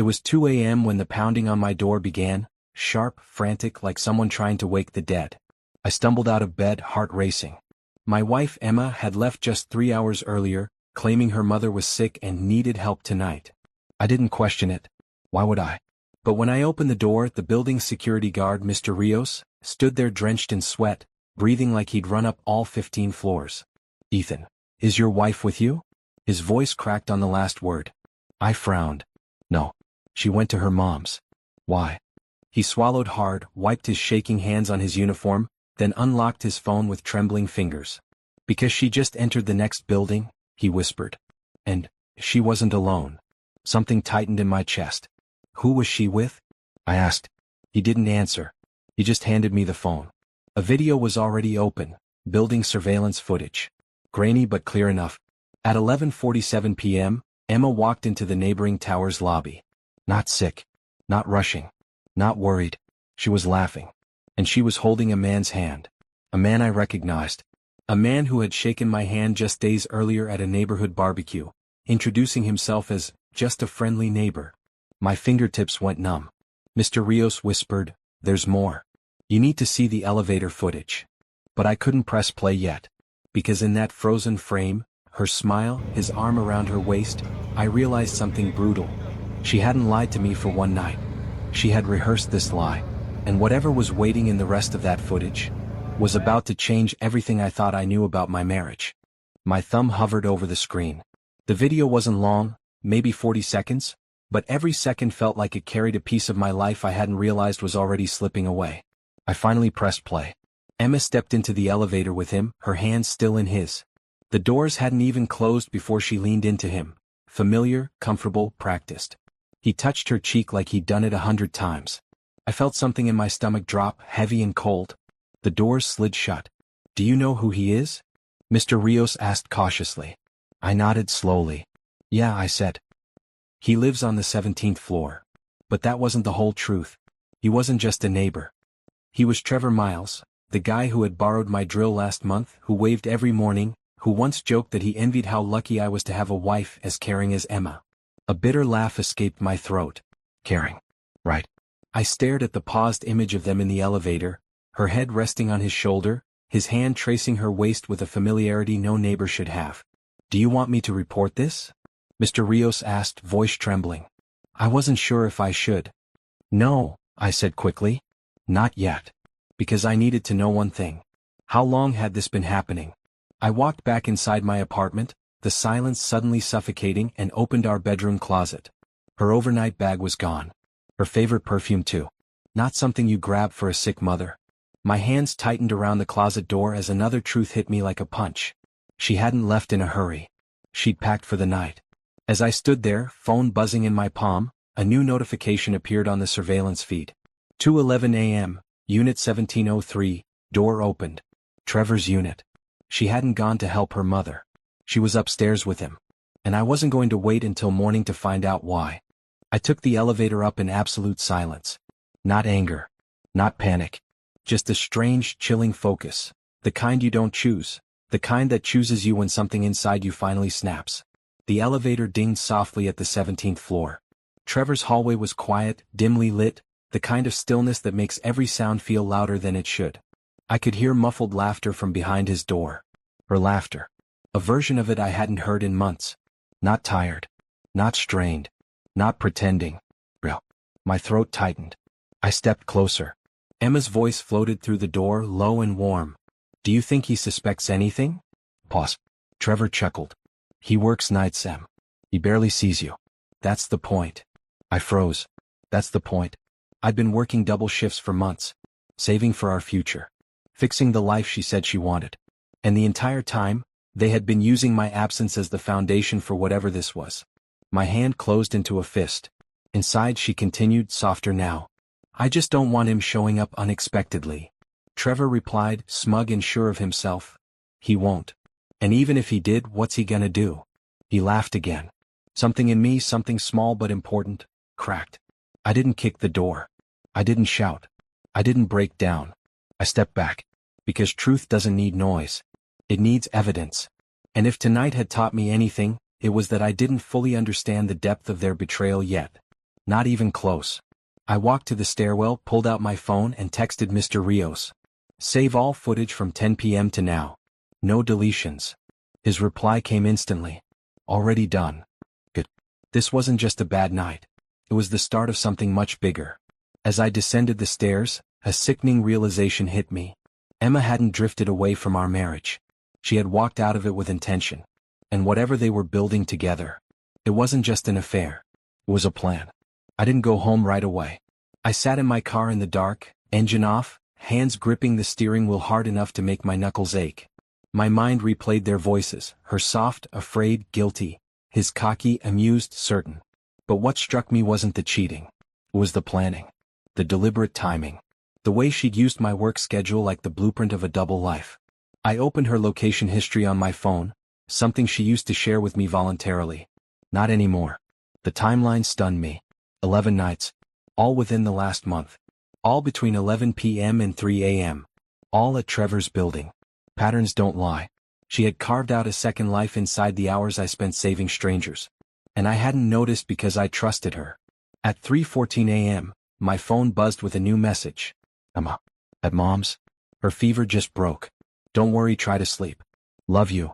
It was 2 a.m. when the pounding on my door began, sharp, frantic, like someone trying to wake the dead. I stumbled out of bed, heart racing. My wife Emma had left just 3 hours earlier, claiming her mother was sick and needed help tonight. I didn't question it. Why would I? But when I opened the door, the building's security guard, Mr. Rios, stood there drenched in sweat, breathing like he'd run up all 15 floors. "Ethan, is your wife with you?" His voice cracked on the last word. I frowned. "No. She went to her mom's." "Why?" He swallowed hard, wiped his shaking hands on his uniform, then unlocked his phone with trembling fingers. "Because she just entered the next building," he whispered. "And she wasn't alone." Something tightened in my chest. "Who was she with?" I asked. He didn't answer. He just handed me the phone. A video was already open, building surveillance footage. Grainy but clear enough. At 11:47 p.m., Emma walked into the neighboring tower's lobby. Not sick. Not rushing. Not worried. She was laughing. And she was holding a man's hand. A man I recognized. A man who had shaken my hand just days earlier at a neighborhood barbecue, introducing himself as just a friendly neighbor. My fingertips went numb. Mr. Rios whispered, "There's more. You need to see the elevator footage." But I couldn't press play yet. Because in that frozen frame, her smile, his arm around her waist, I realized something brutal. She hadn't lied to me for one night. She had rehearsed this lie. And whatever was waiting in the rest of that footage was about to change everything I thought I knew about my marriage. My thumb hovered over the screen. The video wasn't long, maybe 40 seconds, but every second felt like it carried a piece of my life I hadn't realized was already slipping away. I finally pressed play. Emma stepped into the elevator with him, her hands still in his. The doors hadn't even closed before she leaned into him. Familiar, comfortable, practiced. He touched her cheek like he'd done it 100 times. I felt something in my stomach drop, heavy and cold. The doors slid shut. "Do you know who he is?" Mr. Rios asked cautiously. I nodded slowly. "Yeah," I said. "He lives on the 17th floor." But that wasn't the whole truth. He wasn't just a neighbor. He was Trevor Miles, the guy who had borrowed my drill last month, who waved every morning, who once joked that he envied how lucky I was to have a wife as caring as Emma. A bitter laugh escaped my throat. Caring. Right. I stared at the paused image of them in the elevator, her head resting on his shoulder, his hand tracing her waist with a familiarity no neighbor should have. "Do you want me to report this?" Mr. Rios asked, voice trembling. I wasn't sure if I should. "No," I said quickly. "Not yet." Because I needed to know one thing. How long had this been happening? I walked back inside my apartment, the silence suddenly suffocating, and opened our bedroom closet. Her overnight bag was gone. Her favorite perfume too. Not something you grab for a sick mother. My hands tightened around the closet door as another truth hit me like a punch. She hadn't left in a hurry. She'd packed for the night. As I stood there, phone buzzing in my palm, a new notification appeared on the surveillance feed. 2:11 a.m., Unit 1703, door opened. Trevor's unit. She hadn't gone to help her mother. She was upstairs with him. And I wasn't going to wait until morning to find out why. I took the elevator up in absolute silence. Not anger. Not panic. Just a strange, chilling focus. The kind you don't choose. The kind that chooses you when something inside you finally snaps. The elevator dinged softly at the 17th floor. Trevor's hallway was quiet, dimly lit, the kind of stillness that makes every sound feel louder than it should. I could hear muffled laughter from behind his door. Her laughter. A version of it I hadn't heard in months. Not tired. Not strained. Not pretending. Real. My throat tightened. I stepped closer. Emma's voice floated through the door, low and warm. "Do you think he suspects anything?" Pause. Trevor chuckled. "He works nights, Em. He barely sees you. That's the point." I froze. That's the point. I'd been working double shifts for months. Saving for our future. Fixing the life she said she wanted. And the entire time, they had been using my absence as the foundation for whatever this was. My hand closed into a fist. Inside she continued, softer now. "I just don't want him showing up unexpectedly." Trevor replied, smug and sure of himself. "He won't. And even if he did, what's he gonna do?" He laughed again. Something in me, something small but important, cracked. I didn't kick the door. I didn't shout. I didn't break down. I stepped back. Because truth doesn't need noise. It needs evidence. And if tonight had taught me anything, it was that I didn't fully understand the depth of their betrayal yet. Not even close. I walked to the stairwell, pulled out my phone and texted Mr. Rios. Save all footage from 10 p.m. to now. No deletions. His reply came instantly. Already done. Good. This wasn't just a bad night. It was the start of something much bigger. As I descended the stairs, a sickening realization hit me. Emma hadn't drifted away from our marriage. She had walked out of it with intention. And whatever they were building together, it wasn't just an affair. It was a plan. I didn't go home right away. I sat in my car in the dark, engine off, hands gripping the steering wheel hard enough to make my knuckles ache. My mind replayed their voices, her soft, afraid, guilty, his cocky, amused, certain. But what struck me wasn't the cheating. It was the planning. The deliberate timing. The way she'd used my work schedule like the blueprint of a double life. I opened her location history on my phone, something she used to share with me voluntarily. Not anymore. The timeline stunned me. 11 nights. All within the last month. All between 11 p.m. and 3 a.m. All at Trevor's building. Patterns don't lie. She had carved out a second life inside the hours I spent saving strangers. And I hadn't noticed because I trusted her. At 3:14 a.m., my phone buzzed with a new message. Emma. At Mom's? Her fever just broke. Don't worry, try to sleep. Love you.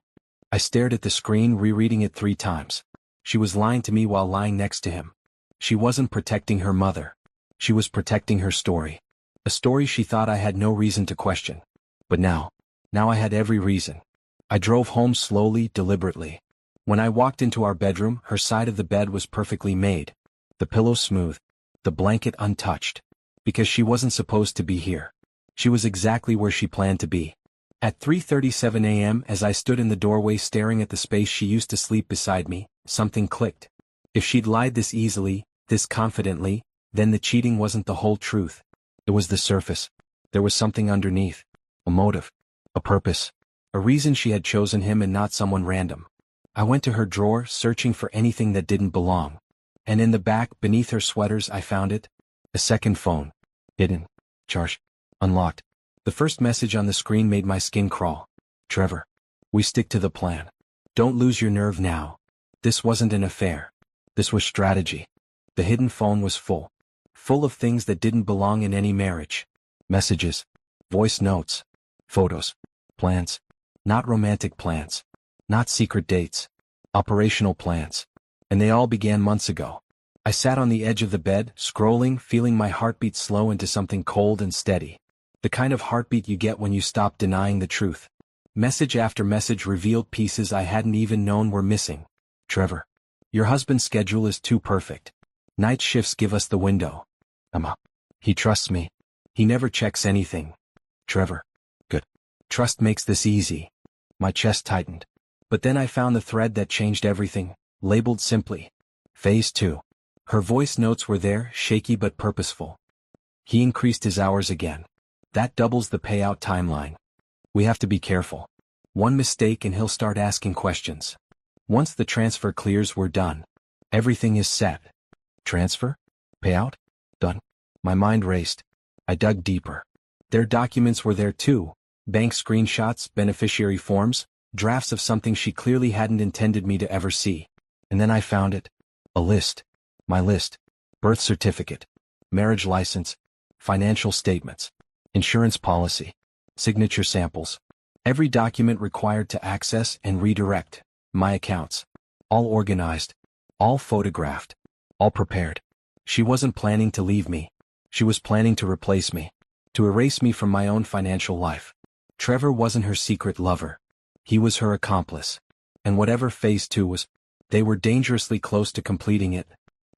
I stared at the screen, rereading it 3 times. She was lying to me while lying next to him. She wasn't protecting her mother. She was protecting her story. A story she thought I had no reason to question. But now I had every reason. I drove home slowly, deliberately. When I walked into our bedroom, her side of the bed was perfectly made. The pillow smooth. The blanket untouched. Because she wasn't supposed to be here. She was exactly where she planned to be. At 3:37 a.m., as I stood in the doorway staring at the space she used to sleep beside me, something clicked. If she'd lied this easily, this confidently, then the cheating wasn't the whole truth. It was the surface. There was something underneath. A motive. A purpose. A reason she had chosen him and not someone random. I went to her drawer, searching for anything that didn't belong. And in the back, beneath her sweaters, I found it. A second phone. Hidden. Charged. Unlocked. The first message on the screen made my skin crawl. Trevor. We stick to the plan. Don't lose your nerve now. This wasn't an affair. This was strategy. The hidden phone was full. Full of things that didn't belong in any marriage. Messages. Voice notes. Photos. Plans. Not romantic plans. Not secret dates. Operational plans. And they all began months ago. I sat on the edge of the bed, scrolling, feeling my heartbeat slow into something cold and steady. The kind of heartbeat you get when you stop denying the truth. Message after message revealed pieces I hadn't even known were missing. Trevor. Your husband's schedule is too perfect. Night shifts give us the window. Emma. He trusts me. He never checks anything. Trevor. Good. Trust makes this easy. My chest tightened. But then I found the thread that changed everything, labeled simply. Phase 2. Her voice notes were there, shaky but purposeful. He increased his hours again. That doubles the payout timeline. We have to be careful. One mistake and he'll start asking questions. Once the transfer clears, we're done. Everything is set. Transfer? Payout? Done. My mind raced. I dug deeper. Their documents were there too. Bank screenshots, beneficiary forms, drafts of something she clearly hadn't intended me to ever see. And then I found it. A list. My list. Birth certificate. Marriage license. Financial statements. Insurance policy. Signature samples. Every document required to access and redirect my accounts. All organized. All photographed. All prepared. She wasn't planning to leave me. She was planning to replace me. To erase me from my own financial life. Trevor wasn't her secret lover. He was her accomplice. And whatever phase 2 was, they were dangerously close to completing it.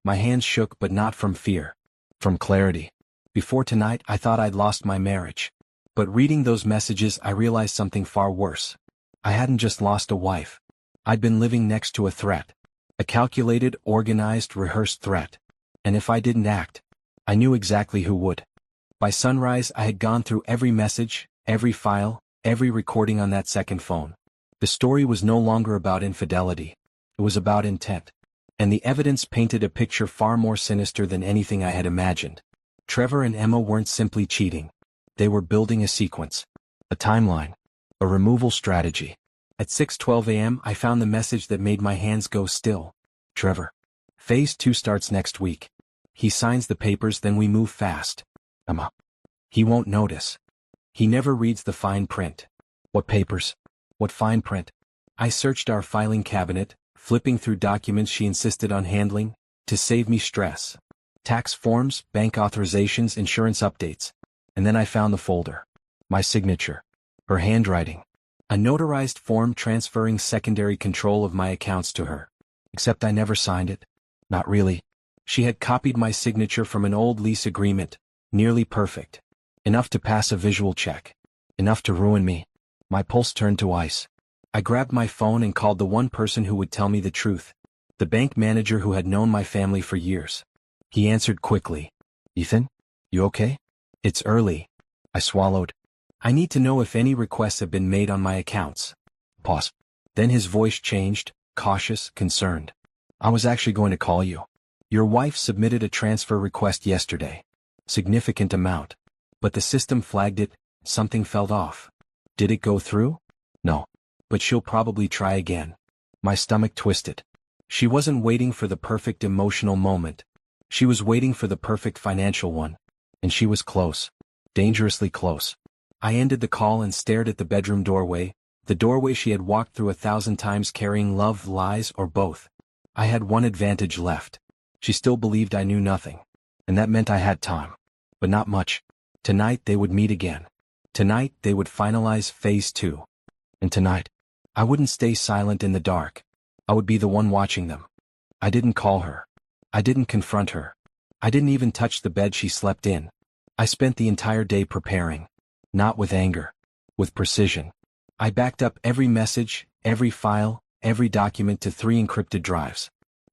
My hands shook, but not from fear. From clarity. Before tonight, I thought I'd lost my marriage. But reading those messages, I realized something far worse. I hadn't just lost a wife. I'd been living next to a threat. A calculated, organized, rehearsed threat. And if I didn't act, I knew exactly who would. By sunrise, I had gone through every message, every file, every recording on that second phone. The story was no longer about infidelity. It was about intent. And the evidence painted a picture far more sinister than anything I had imagined. Trevor and Emma weren't simply cheating. They were building a sequence. A timeline. A removal strategy. At 6:12 a.m. I found the message that made my hands go still. Trevor. Phase 2 starts next week. He signs the papers, then we move fast. Emma. He won't notice. He never reads the fine print. What papers? What fine print? I searched our filing cabinet, flipping through documents she insisted on handling, to save me stress. Tax forms, bank authorizations, insurance updates. And then I found the folder. My signature. Her handwriting. A notarized form transferring secondary control of my accounts to her. Except I never signed it. Not really. She had copied my signature from an old lease agreement, nearly perfect. Enough to pass a visual check. Enough to ruin me. My pulse turned to ice. I grabbed my phone and called the one person who would tell me the truth. The bank manager who had known my family for years. He answered quickly. Ethan? You okay? It's early. I swallowed. I need to know if any requests have been made on my accounts. Pause. Then his voice changed, cautious, concerned. I was actually going to call you. Your wife submitted a transfer request yesterday. Significant amount. But the system flagged it, something fell off. Did it go through? No. But she'll probably try again. My stomach twisted. She wasn't waiting for the perfect emotional moment. She was waiting for the perfect financial one. And she was close. Dangerously close. I ended the call and stared at the bedroom doorway, the doorway she had walked through 1,000 times carrying love, lies, or both. I had one advantage left. She still believed I knew nothing. And that meant I had time. But not much. Tonight they would meet again. Tonight they would finalize phase 2. And tonight, I wouldn't stay silent in the dark. I would be the one watching them. I didn't call her. I didn't confront her. I didn't even touch the bed she slept in. I spent the entire day preparing. Not with anger. With precision. I backed up every message, every file, every document to 3 encrypted drives.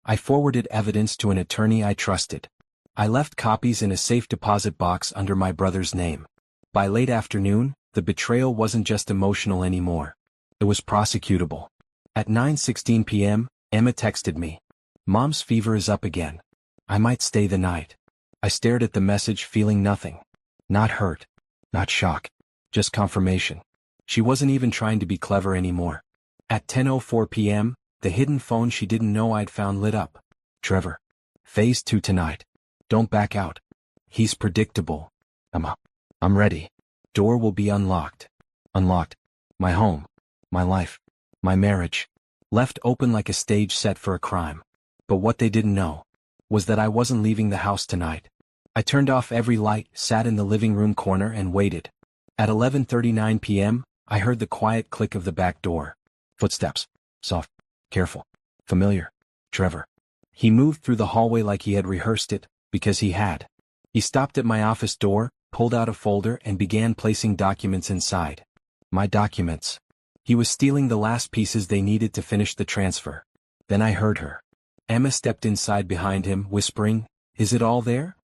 I forwarded evidence to an attorney I trusted. I left copies in a safe deposit box under my brother's name. By late afternoon, the betrayal wasn't just emotional anymore. It was prosecutable. At 9:16 p.m., Emma texted me. Mom's fever is up again. I might stay the night. I stared at the message feeling nothing. Not hurt. Not shock. Just confirmation. She wasn't even trying to be clever anymore. At 10:04 p.m., the hidden phone she didn't know I'd found lit up. Trevor. Phase 2 tonight. Don't back out. He's predictable. I'm ready. Door will be unlocked. Unlocked. My home. My life. My marriage. Left open like a stage set for a crime. But what they didn't know was that I wasn't leaving the house tonight. I turned off every light, sat in the living room corner and waited. At 11:39 p.m., I heard the quiet click of the back door. Footsteps. Soft. Careful. Familiar. Trevor. He moved through the hallway like he had rehearsed it, because he had. He stopped at my office door, pulled out a folder and began placing documents inside. My documents. He was stealing the last pieces they needed to finish the transfer. Then I heard her. Emma stepped inside behind him, whispering, "Is it all there?"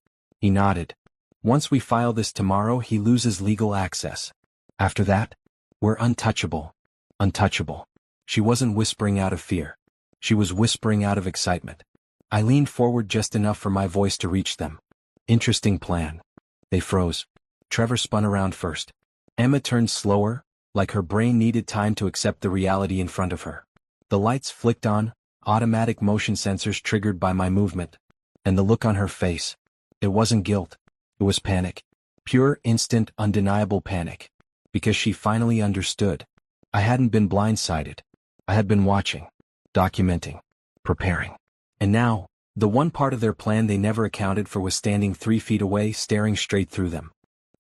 He nodded. "Once we file this tomorrow, he loses legal access. After that, we're untouchable." Untouchable. She wasn't whispering out of fear. She was whispering out of excitement. I leaned forward just enough for my voice to reach them. Interesting plan. They froze. Trevor spun around first. Emma turned slower, like her brain needed time to accept the reality in front of her. The lights flicked on, automatic motion sensors triggered by my movement. And the look on her face. It wasn't guilt. It was panic. Pure, instant, undeniable panic. Because she finally understood. I hadn't been blindsided. I had been watching. Documenting. Preparing. And now, the one part of their plan they never accounted for was standing 3 feet away, staring straight through them.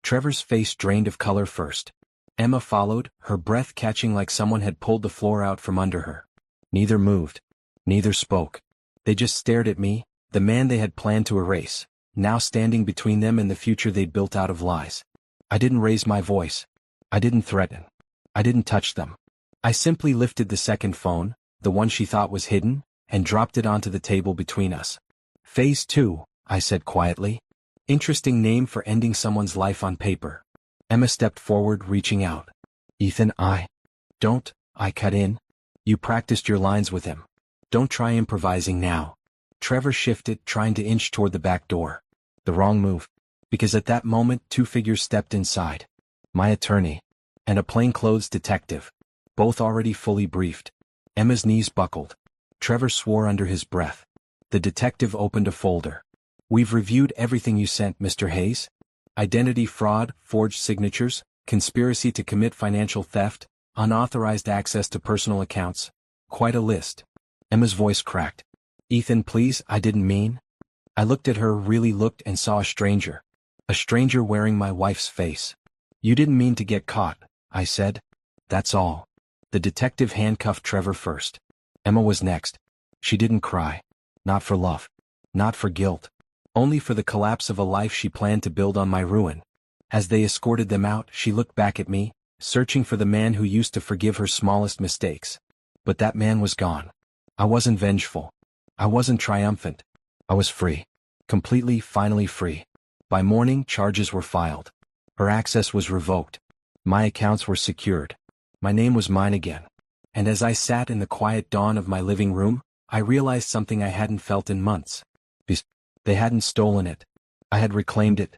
Trevor's face drained of color first. Emma followed, her breath catching like someone had pulled the floor out from under her. Neither moved. Neither spoke. They just stared at me, the man they had planned to erase, now standing between them and the future they'd built out of lies. I didn't raise my voice. I didn't threaten. I didn't touch them. I simply lifted the second phone, the one she thought was hidden, and dropped it onto the table between us. Phase 2, I said quietly. Interesting name for ending someone's life on paper. Emma stepped forward, reaching out. Ethan, Don't, I cut in. You practiced your lines with him. Don't try improvising now. Trevor shifted, trying to inch toward the back door. The wrong move. Because at that moment 2 figures stepped inside. My attorney. And a plainclothes detective. Both already fully briefed. Emma's knees buckled. Trevor swore under his breath. The detective opened a folder. We've reviewed everything you sent, Mr. Hayes. Identity fraud, forged signatures, conspiracy to commit financial theft, unauthorized access to personal accounts. Quite a list. Emma's voice cracked. Ethan, please, I didn't mean. I looked at her, really looked, and saw a stranger. A stranger wearing my wife's face. You didn't mean to get caught, I said. That's all. The detective handcuffed Trevor first. Emma was next. She didn't cry. Not for love. Not for guilt. Only for the collapse of a life she planned to build on my ruin. As they escorted them out, she looked back at me, searching for the man who used to forgive her smallest mistakes. But that man was gone. I wasn't vengeful. I wasn't triumphant. I was free. Completely, finally free. By morning, charges were filed. Her access was revoked. My accounts were secured. My name was mine again. And as I sat in the quiet dawn of my living room, I realized something I hadn't felt in months. They hadn't stolen it. I had reclaimed it.